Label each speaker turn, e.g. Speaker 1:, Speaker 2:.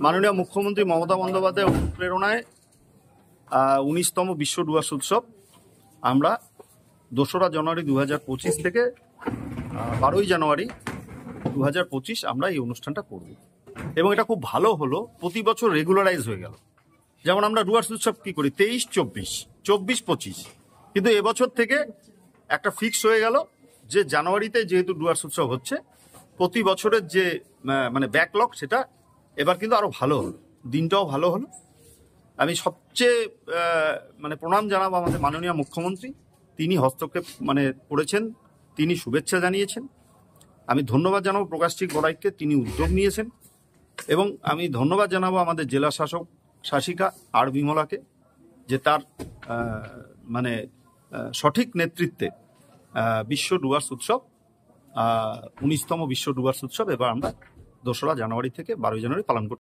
Speaker 1: মাননীয় মুখ্যমন্ত্রী মমতা বন্দ্যোপাধ্যায়ের অনুপ্রেরণায় 19তম বিশ্ব ডুয়ার্স উৎসব আমরা 2রা জানুয়ারি 2025 থেকে 12ই জানুয়ারি 2025 আমরা এই অনুষ্ঠানটা করব এবং এটা খুব ভালো হলো। প্রতি বছর রেগুলারাইজ হয়ে গেল। যেমন আমরা ডুয়ার্স উৎসব কি করি 23-24, 24-25, কিন্তু এবছর থেকে একটা ফিক্স হয়ে গেল যে জানুয়ারিতে যেহেতু ডুয়ার্স উৎসব হচ্ছে, প্রতি বছরের যে মানে ব্যাকলগ সেটা এবার কিন্তু আরো ভালো হলো, দিনটাও ভালো হলো। আমি সবচেয়ে মানে প্রণাম জানাবো আমাদের মাননীয় মুখ্যমন্ত্রী, তিনি হস্তক্ষেপ করেছেন, তিনি শুভেচ্ছা জানিয়েছেন। আমি ধন্যবাদ জানাবো প্রকাশিক বড়াইককে, তিনি উদ্যোগ নিয়েছেন, এবং আমি ধন্যবাদ জানাবো আমাদের জেলা শাসিকা আর বিমলাকে, যে তার সঠিক নেতৃত্বে বিশ্ব ডুয়ার্স উৎসব 19তম বিশ্ব ডুয়ার্স উৎসব এবার আমরা 2রা জানুয়ারি থেকে 12ই জানুয়ারি পালন করতে